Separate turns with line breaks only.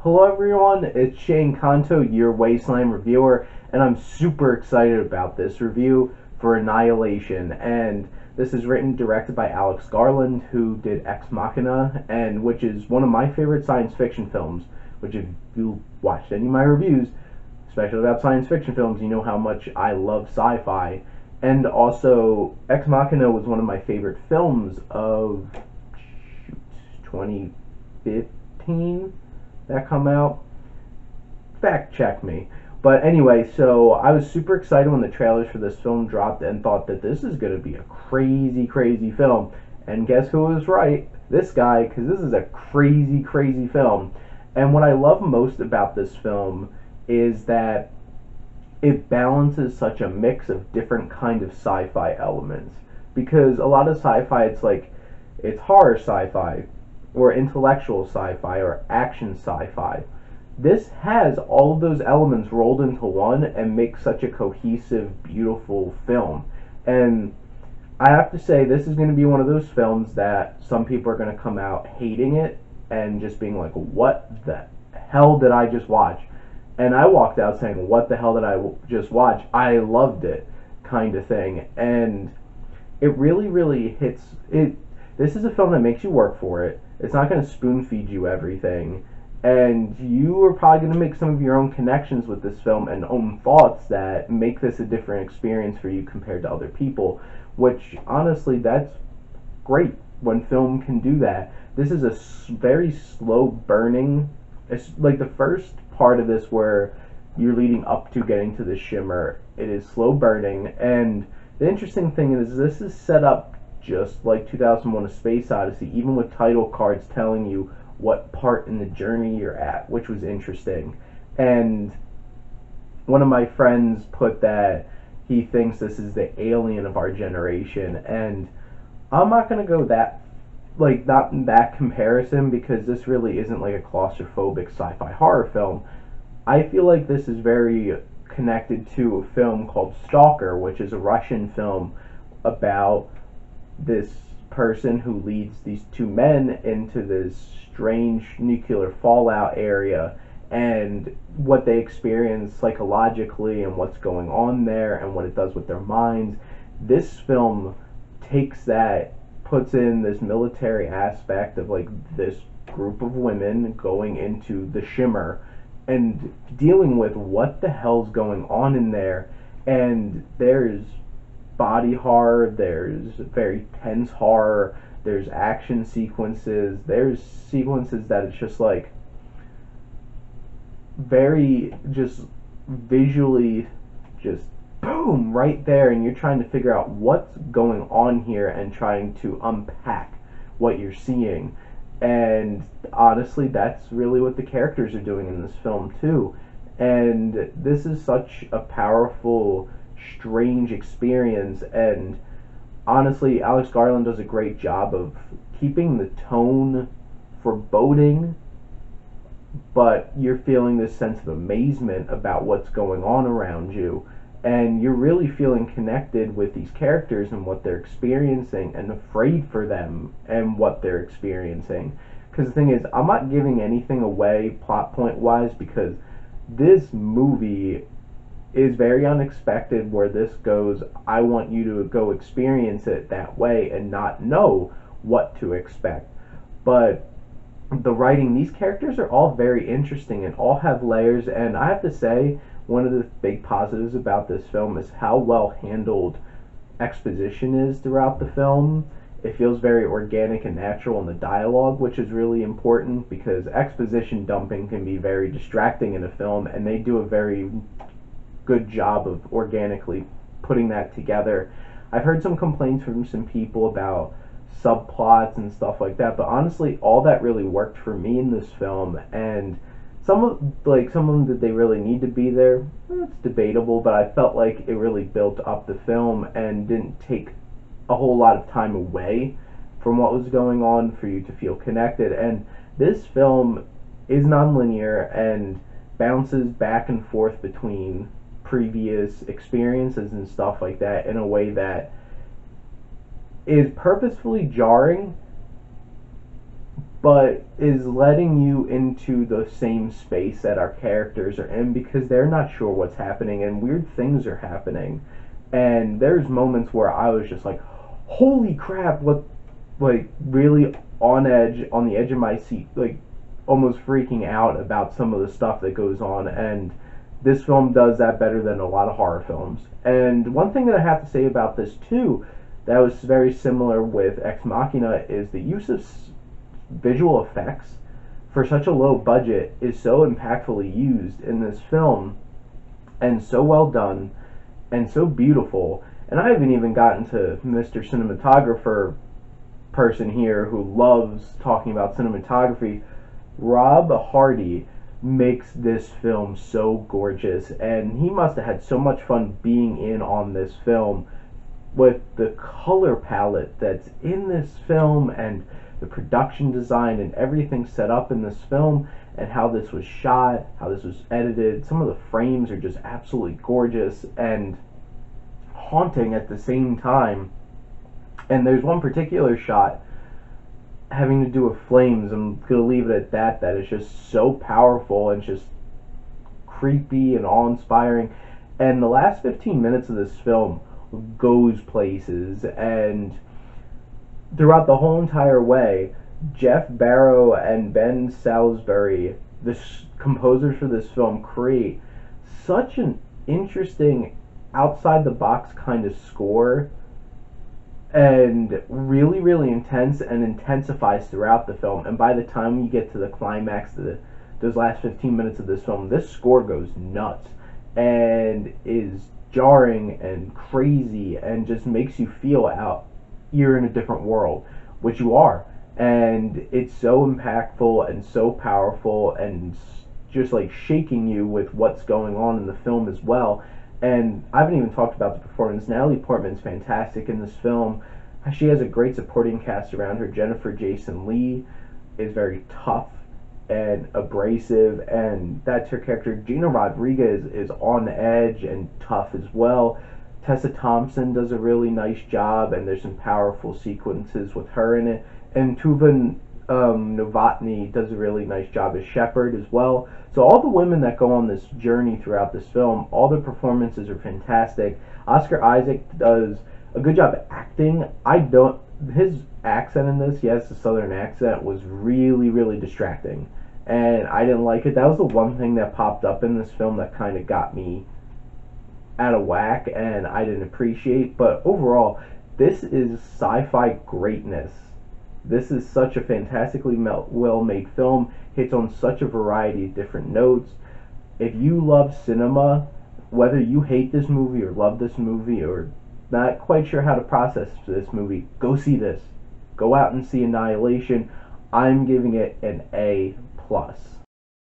Hello everyone, it's Shane Kanto, your Wasteland reviewer, and I'm super excited about this review for Annihilation. And this is written, directed by Alex Garland, who did Ex Machina, and which is one of my favorite science fiction films. Which, if you watched any of my reviews, especially about science fiction films, you know how much I love sci-fi. And also, Ex Machina was one of my favorite films of 2015 that come out. Fact check me. But anyway, so I was super excited when the trailers for this film dropped and thought that this is going to be a crazy, crazy film. And guess who was right? This guy, because this is a crazy, crazy film. And what I love most about this film is that it balances such a mix of different kind of sci-fi elements. Because a lot of sci-fi, it's horror sci-fi, or intellectual sci-fi, or action sci-fi. This has all of those elements rolled into one and makes such a cohesive, beautiful film. And I have to say, this is going to be one of those films that some people are going to come out hating it and just being like, what the hell did I just watch? And I walked out saying, what the hell did I just watch? I loved it, kind of thing. And it really, really hits it. This is a film that makes you work for it. It's not going to spoon feed you everything. And you are probably going to make some of your own connections with this film and own thoughts that make this a different experience for you compared to other people. Which, honestly, that's great when film can do that. This is a very slow burning. It's like the first part of this where you're leading up to getting to the shimmer. It is slow burning. And the interesting thing is this is set up just like 2001: A Space Odyssey, even with title cards telling you what part in the journey you're at, which was interesting. And one of my friends put that he thinks this is the Alien of our generation, and I'm not going to go that, not in that comparison, because this really isn't like a claustrophobic sci-fi horror film. I feel like this is very connected to a film called Stalker, which is a Russian film about this person who leads these two men into this strange nuclear fallout area and what they experience psychologically and what's going on there and what it does with their minds. This film takes that, puts in this military aspect of this group of women going into the shimmer and dealing with what the hell's going on in there. And there's body horror, there's very tense horror, there's action sequences, there's sequences that it's just very just visually just boom right there, and you're trying to figure out what's going on here and trying to unpack what you're seeing. And honestly, that's really what the characters are doing in this film too. And this is such a powerful, strange experience. And honestly, Alex Garland does a great job of keeping the tone foreboding, but you're feeling this sense of amazement about what's going on around you. And you're really feeling connected with these characters and what they're experiencing, and afraid for them and what they're experiencing. Because the thing is, I'm not giving anything away plot point wise, because this movie is very unexpected where this goes. I want you to go experience it that way and not know what to expect. But the writing, these characters are all very interesting and all have layers. And I have to say, one of the big positives about this film is how well handled exposition is throughout the film. It feels very organic and natural in the dialogue, which is really important, because exposition dumping can be very distracting in a film, and they do a very good job of organically putting that together. I've heard some complaints from some people about subplots and stuff like that, but honestly, all that really worked for me in this film. And some of them, did they really need to be there? It's debatable, but I felt like it really built up the film and didn't take a whole lot of time away from what was going on for you to feel connected. And this film is nonlinear and bounces back and forth between previous experiences and stuff like that in a way that is purposefully jarring, but is letting you into the same space that our characters are in because they're not sure what's happening and weird things are happening. And there's moments where I was just like, holy crap, what, like, really on the edge of my seat, like, almost freaking out about some of the stuff that goes on. And this film does that better than a lot of horror films. And one thing that I have to say about this too, that was very similar with Ex Machina, is the use of visual effects for such a low budget is so impactfully used in this film, and so well done and so beautiful. And I haven't even gotten to Mr. Cinematographer person here who loves talking about cinematography. Rob Hardy makes this film so gorgeous, and he must have had so much fun being in on this film with the color palette that's in this film and the production design and everything set up in this film and how this was shot, how this was edited. Some of the frames are just absolutely gorgeous and haunting at the same time. And there's one particular shot having to do with flames, I'm going to leave it at that, that is just so powerful and just creepy and awe-inspiring. And the last 15 minutes of this film goes places, and throughout the whole entire way, Jeff Barrow and Ben Salisbury, the composers for this film, create such an interesting outside-the-box kind of score, and really, really intense, and intensifies throughout the film. And by the time you get to the climax, those last 15 minutes of this film, this score goes nuts and is jarring and crazy and just makes you feel out you're in a different world, which you are. And it's so impactful and so powerful and just like shaking you with what's going on in the film as well. And I haven't even talked about the performance. Natalie Portman's fantastic in this film. She has a great supporting cast around her. Jennifer Jason Leigh is very tough and abrasive, and that's her character. Gina Rodriguez is on edge and tough as well. Tessa Thompson does a really nice job, and there's some powerful sequences with her in it. And Tuva Novotny does a really nice job as Shepard as well. So all the women that go on this journey throughout this film, all their performances are fantastic. Oscar Isaac does a good job acting. His accent in this, yes, the southern accent, was really, really distracting. And I didn't like it. That was the one thing that popped up in this film that kind of got me out of whack and I didn't appreciate. But overall, this is sci-fi greatness. This is such a fantastically well-made film. Hits on such a variety of different notes. If you love cinema, whether you hate this movie or love this movie or not quite sure how to process this movie, go see this. Go out and see Annihilation. I'm giving it an A+.